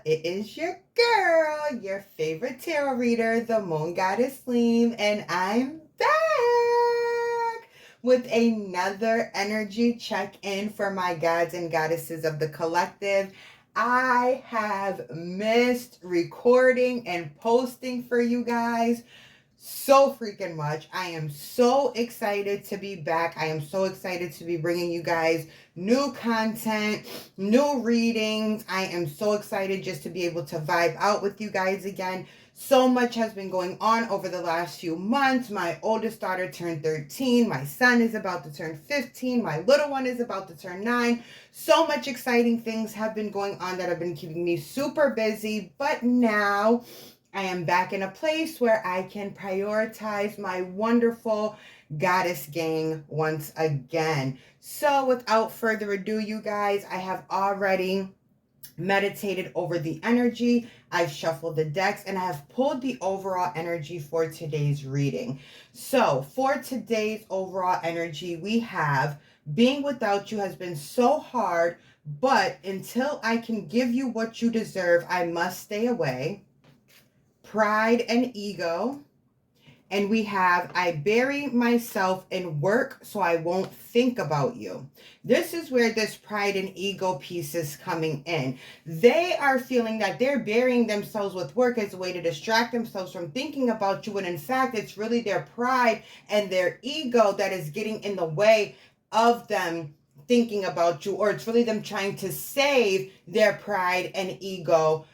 It is your girl, your favorite tarot reader, the Moon Goddess Leem, and I'm back with another energy check-in for my gods and goddesses of the collective. I have missed recording and posting for you guys so freaking much. I am so excited to be back. I am so excited to be bringing you guys new content, new readings. I am so excited just to be able to vibe out with you guys again. So much has been going on over the last few months. My oldest daughter turned 13. My son is about to turn 15. My little one is about to turn 9. So much exciting things have been going on that have been keeping me super busy. But now I am back in a place where I can prioritize my wonderful goddess gang once again. So without further ado, you guys, I have already meditated over the energy. I've shuffled the decks and I have pulled the overall energy for today's reading. So for today's overall energy, we have being without you has been so hard, but until I can give you what you deserve, I must stay away. Pride and ego. And we have, I bury myself in work so I won't think about you. This is where this pride and ego piece is coming in. They are feeling that they're burying themselves with work as a way to distract themselves from thinking about you. And in fact, it's really their pride and their ego that is getting in the way of them thinking about you. Or it's really them trying to save their pride and ego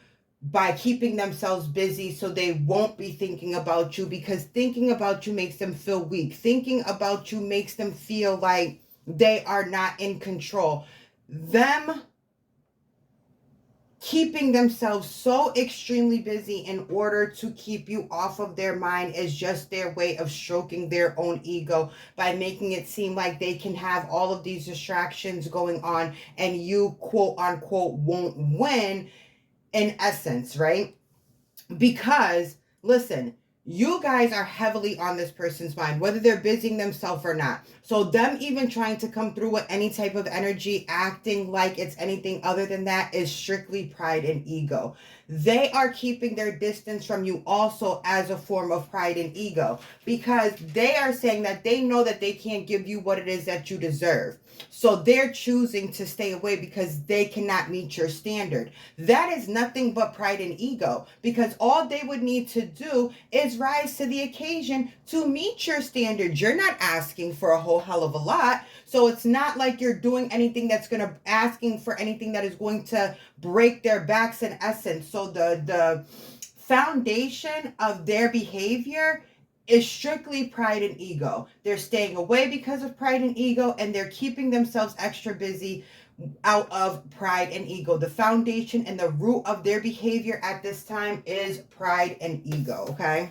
by keeping themselves busy so they won't be thinking about you, because thinking about you makes them feel weak. Thinking about you makes them feel like they are not in control. Them keeping themselves so extremely busy in order to keep you off of their mind is just their way of stroking their own ego by making it seem like they can have all of these distractions going on and you, quote unquote, won't win. In essence, right? Because listen, you guys are heavily on this person's mind, whether they're busying themselves or not. So them even trying to come through with any type of energy, acting like it's anything other than that, is strictly pride and ego. They are keeping their distance from you also as a form of pride and ego, because they are saying that they know that they can't give you what it is that you deserve. So they're choosing to stay away because they cannot meet your standard. That is nothing but pride and ego, because all they would need to do is rise to the occasion to meet your standards. You're not asking for a whole hell of a lot. So it's not like you're doing anything that's going to asking for anything that is going to break their backs in essence. So the foundation of their behavior is strictly pride and ego. They're staying away because of pride and ego, and they're keeping themselves extra busy out of pride and ego. The foundation and the root of their behavior at this time is pride and ego, okay?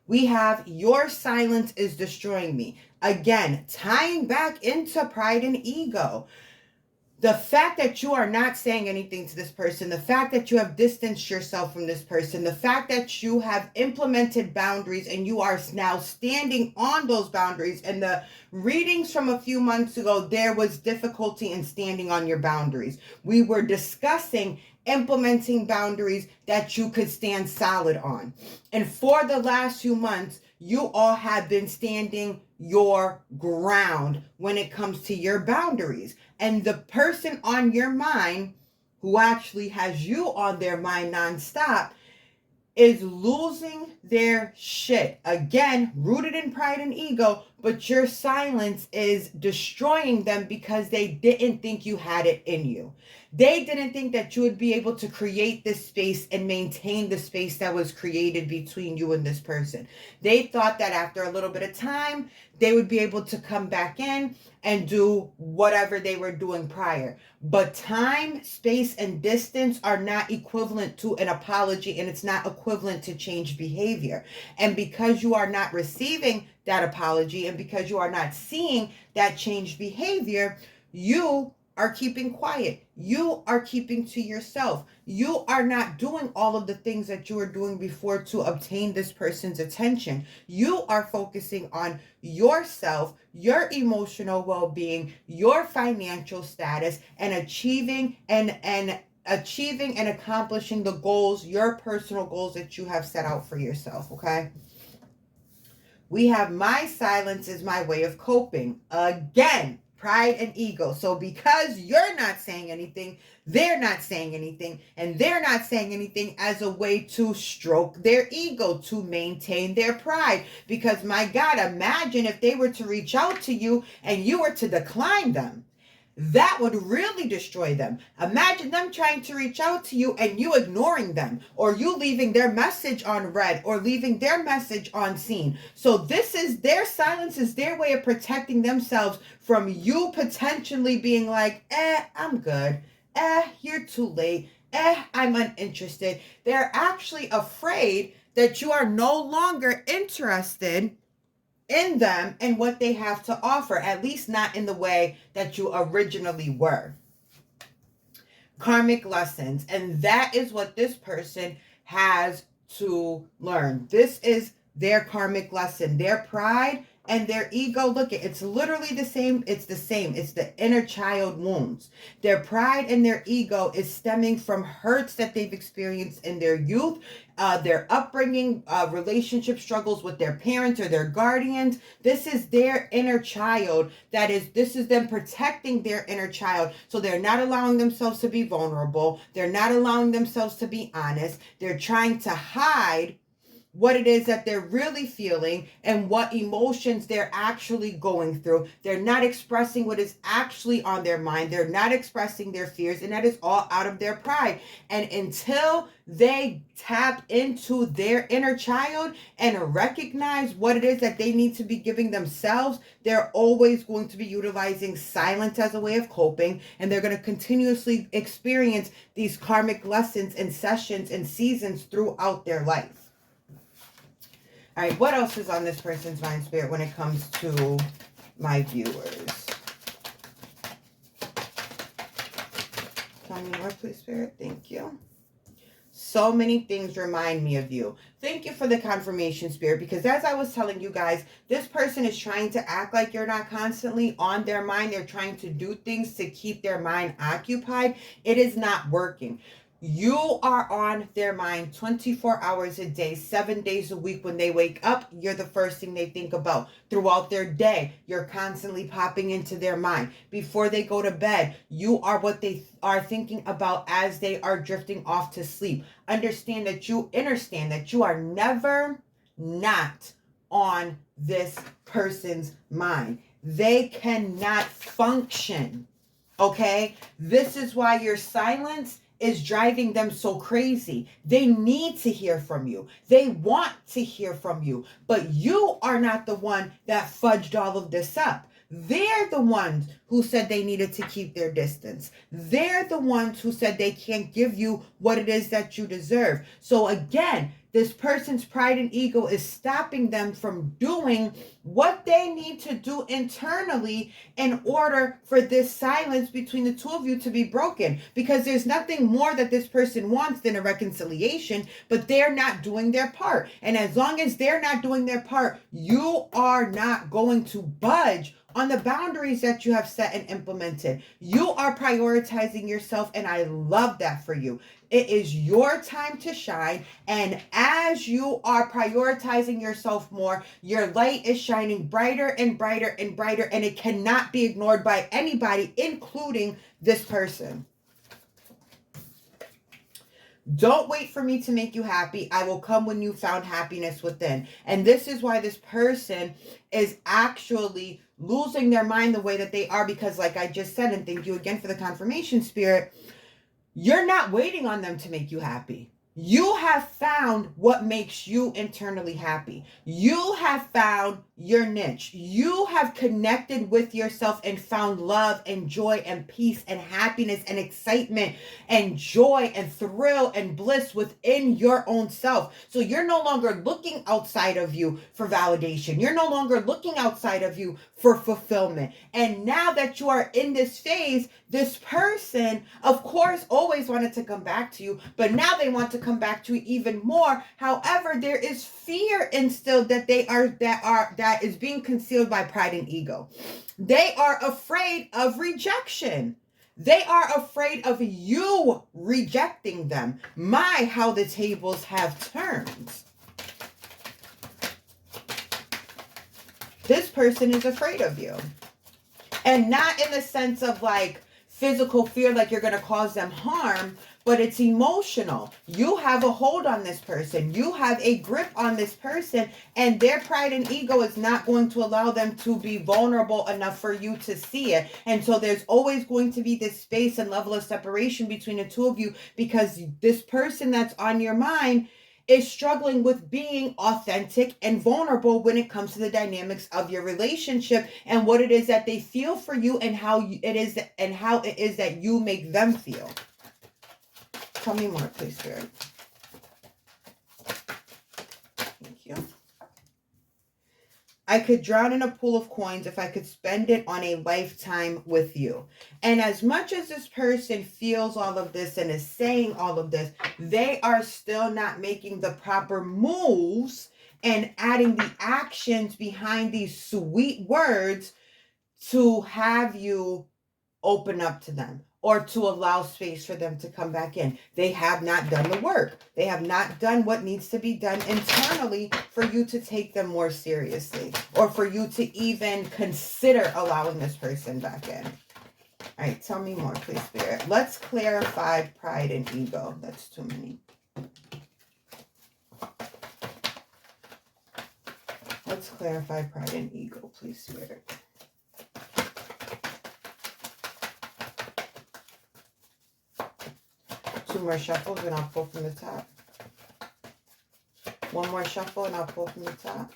We have, your silence is destroying me. Again, tying back into pride and ego. The fact that you are not saying anything to this person, the fact that you have distanced yourself from this person, the fact that you have implemented boundaries and you are now standing on those boundaries. And the readings from a few months ago, there was difficulty in standing on your boundaries. We were discussing implementing boundaries that you could stand solid on. And for the last few months, you all have been standing your ground when it comes to your boundaries. And the person on your mind who actually has you on their mind nonstop is losing their shit. Again, rooted in pride and ego, but your silence is destroying them because they didn't think you had it in you. They didn't think that you would be able to create this space and maintain the space that was created between you and this person. They thought that after a little bit of time, they would be able to come back in and do whatever they were doing prior. But time, space, and distance are not equivalent to an apology, and it's not equivalent to change behavior. And because you are not receiving that apology, and because you are not seeing that changed behavior, you are keeping quiet. You are keeping to yourself. You are not doing all of the things that you were doing before to obtain this person's attention. You are focusing on yourself, your emotional well-being, your financial status, and achieving and achieving and accomplishing the goals, your personal goals that you have set out for yourself, okay? We have my silence is my way of coping. Again, pride and ego. So because you're not saying anything, they're not saying anything, and they're not saying anything as a way to stroke their ego, to maintain their pride. Because my God, imagine if they were to reach out to you and you were to decline them. That would really destroy them. Imagine them trying to reach out to you and you ignoring them, or you leaving their message on read, or leaving their message on seen. So this is their silence is their way of protecting themselves from you potentially being like, I'm good. You're too late. I'm uninterested. They're actually afraid that you are no longer interested in them and what they have to offer, at least not in the way that you originally were. Karmic lessons. And that is what this person has to learn. This is their karmic lesson. Their pride and their ego, look, it's literally the same. It's the same. It's the inner child wounds. Their pride and their ego is stemming from hurts that they've experienced in their youth, their upbringing, relationship struggles with their parents or their guardians. This is their inner child. This is them protecting their inner child. So they're not allowing themselves to be vulnerable. They're not allowing themselves to be honest. They're trying to hide what it is that they're really feeling and what emotions they're actually going through. They're not expressing what is actually on their mind. They're not expressing their fears, and that is all out of their pride. And until they tap into their inner child and recognize what it is that they need to be giving themselves, they're always going to be utilizing silence as a way of coping, and they're going to continuously experience these karmic lessons and sessions and seasons throughout their life. All right, what else is on this person's mind, spirit, when it comes to my viewers? Tell me more, please, spirit. Thank you. So many things remind me of you. Thank you for the confirmation, spirit, because as I was telling you guys, this person is trying to act like you're not constantly on their mind. They're trying to do things to keep their mind occupied. It is not working. You are on their mind 24 hours a day, 7 days a week. When they wake up, you're the first thing they think about. Throughout their day, you're constantly popping into their mind. Before they go to bed, you are what they are thinking about as they are drifting off to sleep. Understand that you are never not on this person's mind. They cannot function. Okay? This is why your silence is driving them so crazy. They need to hear from you. They want to hear from you. But you are not the one that fudged all of this up. They're the ones who said they needed to keep their distance. They're the ones who said they can't give you what it is that you deserve. So again, this person's pride and ego is stopping them from doing what they need to do internally in order for this silence between the two of you to be broken. Because there's nothing more that this person wants than a reconciliation, but they're not doing their part. And as long as they're not doing their part, you are not going to budge on the boundaries that you have set and implemented. You are prioritizing yourself, and I love that for you. It is your time to shine, and as you are prioritizing yourself more, your light is shining brighter and brighter and brighter, and it cannot be ignored by anybody, including this person. Don't wait for me to make you happy. I will come when you found happiness within. And this is why this person is actually losing their mind the way that they are, because like I just said, and thank you again for the confirmation, spirit, you're not waiting on them to make you happy. You have found what makes you internally happy. You have found your niche. You have connected with yourself and found love and joy and peace and happiness and excitement and joy and thrill and bliss within your own self. So you're no longer looking outside of you for validation. You're no longer looking outside of you for fulfillment. And now that you are in this phase, this person, of course, always wanted to come back to you, but now they want to come back to you even more. However, there is fear instilled that is being concealed by pride and ego. They are afraid of rejection. They are afraid of you rejecting them. My, how the tables have turned. This person is afraid of you. And not in the sense of like physical fear, like you're going to cause them harm, but it's emotional. You have a hold on this person. You have a grip on this person, and their pride and ego is not going to allow them to be vulnerable enough for you to see it. And so there's always going to be this space and level of separation between the two of you, because this person that's on your mind is struggling with being authentic and vulnerable when it comes to the dynamics of your relationship and what it is that they feel for you and how it is that you make them feel. Tell me more, please, Spirit. Thank you. I could drown in a pool of coins if I could spend it on a lifetime with you. And as much as this person feels all of this and is saying all of this, they are still not making the proper moves and adding the actions behind these sweet words to have you open up to them or to allow space for them to come back in. They have not done the work. They have not done what needs to be done internally for you to take them more seriously or for you to even consider allowing this person back in. All right, tell me more, please, Spirit. Let's clarify pride and ego. That's too many. Let's clarify pride and ego, please, Spirit. Two more shuffles and I'll pull from the top. One more shuffle and I'll pull from the top.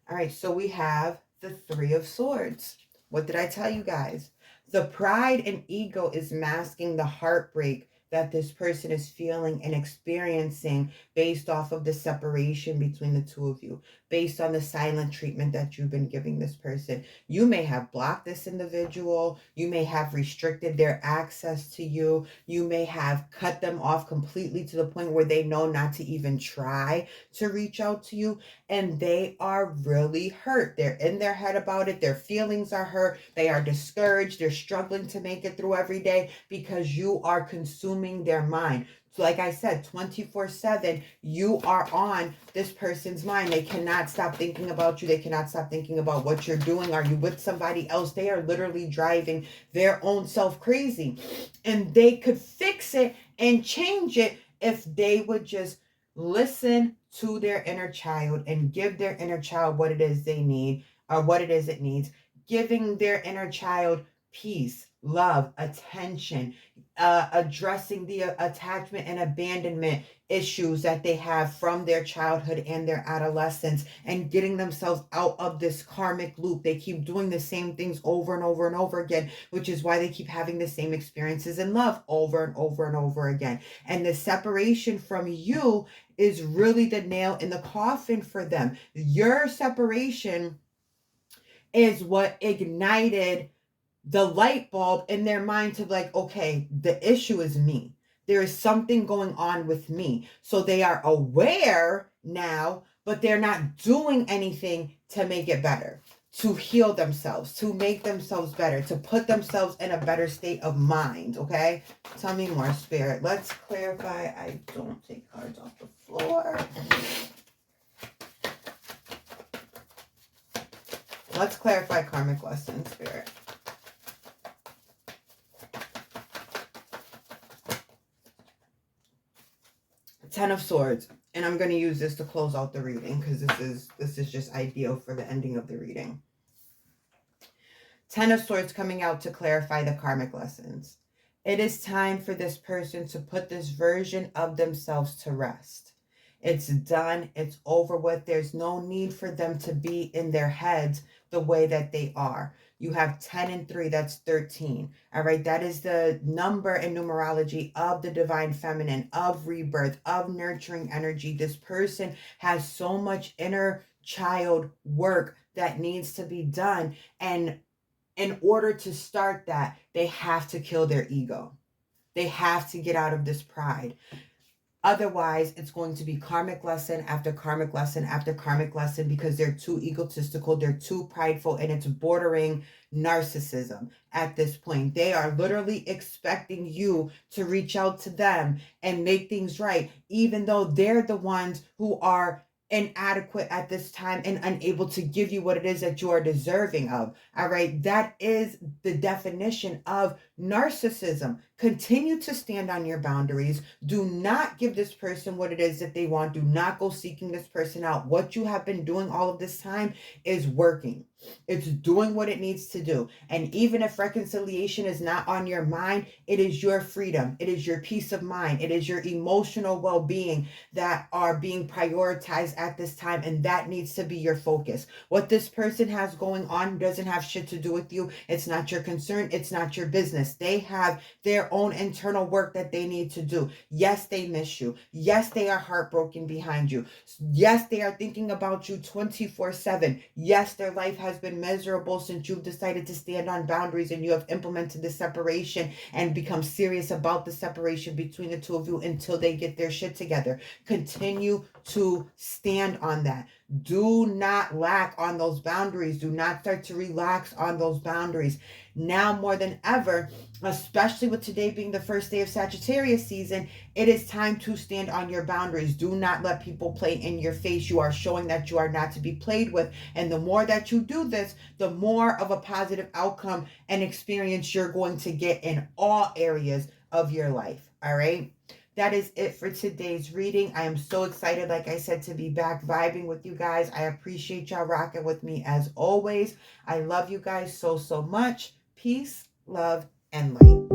All right, so we have the Three of Swords. What did I tell you guys? The pride and ego is masking the heartbreak that this person is feeling and experiencing based off of the separation between the two of you, based on the silent treatment that you've been giving this person. You may have blocked this individual. You may have restricted their access to you. You may have cut them off completely to the point where they know not to even try to reach out to you. And they are really hurt. They're in their head about it. Their feelings are hurt. They are discouraged. They're struggling to make it through every day because you are consuming their mind. So like I said, 24/7, you are on this person's mind. They cannot stop thinking about you. They cannot stop thinking about what you're doing. Are you with somebody else? They are literally driving their own self crazy. And they could fix it and change it if they would just listen to their inner child and give their inner child what it is they need or what it is it needs. Giving their inner child peace, love, attention, addressing the attachment and abandonment issues that they have from their childhood and their adolescence, and getting themselves out of this karmic loop. They keep doing the same things over and over and over again, which is why they keep having the same experiences in love over and over and over again. And the separation from you is really the nail in the coffin for them. Your separation is what ignited the light bulb in their mind to like, okay, the issue is me. There is something going on with me. So they are aware now, but they're not doing anything to make it better, to heal themselves, to make themselves better, to put themselves in a better state of mind, okay? Tell me more, Spirit. Let's clarify. I don't take cards off the floor. Let's clarify karmic lessons, Spirit. Ten of Swords, and I'm going to use this to close out the reading because this is just ideal for the ending of the reading. Ten of Swords coming out to clarify the karmic lessons. It is time for this person to put this version of themselves to rest. It's done. It's over with. There's no need for them to be in their heads the way that they are. You have 10 and 3, that's 13. All right, that is the number and numerology of the divine feminine, of rebirth, of nurturing energy. This person has so much inner child work that needs to be done. And in order to start that, they have to kill their ego. They have to get out of this pride. Otherwise, it's going to be karmic lesson after karmic lesson after karmic lesson, because they're too egotistical, they're too prideful, and it's bordering narcissism at this point. They are literally expecting you to reach out to them and make things right, even though they're the ones who are inadequate at this time and unable to give you what it is that you are deserving of. All right. That is the definition of narcissism. Continue to stand on your boundaries. Do not give this person what it is that they want. Do not go seeking this person out. What you have been doing all of this time is working. It's doing what it needs to do. And even if reconciliation is not on your mind, it is your freedom. It is your peace of mind. It is your emotional well-being that are being prioritized at this time. And that needs to be your focus. What this person has going on doesn't have shit to do with you. It's not your concern. It's not your business. They have their own internal work that they need to do. Yes, they miss you. Yes, they are heartbroken behind you. Yes, they are thinking about you 24/7. Yes, their life has been miserable since you've decided to stand on boundaries and you have implemented the separation and become serious about the separation between the two of you until they get their shit together. Continue to stand on that. Do not lack on those boundaries. Do not start to relax on those boundaries. Now more than ever, especially with today being the first day of Sagittarius season, it is time to stand on your boundaries. Do not let people play in your face. You are showing that you are not to be played with. And the more that you do this, the more of a positive outcome and experience you're going to get in all areas of your life. All right. That is it for today's reading. I am so excited, like I said, to be back vibing with you guys. I appreciate y'all rocking with me as always. I love you guys so, so much. Peace, love, and light.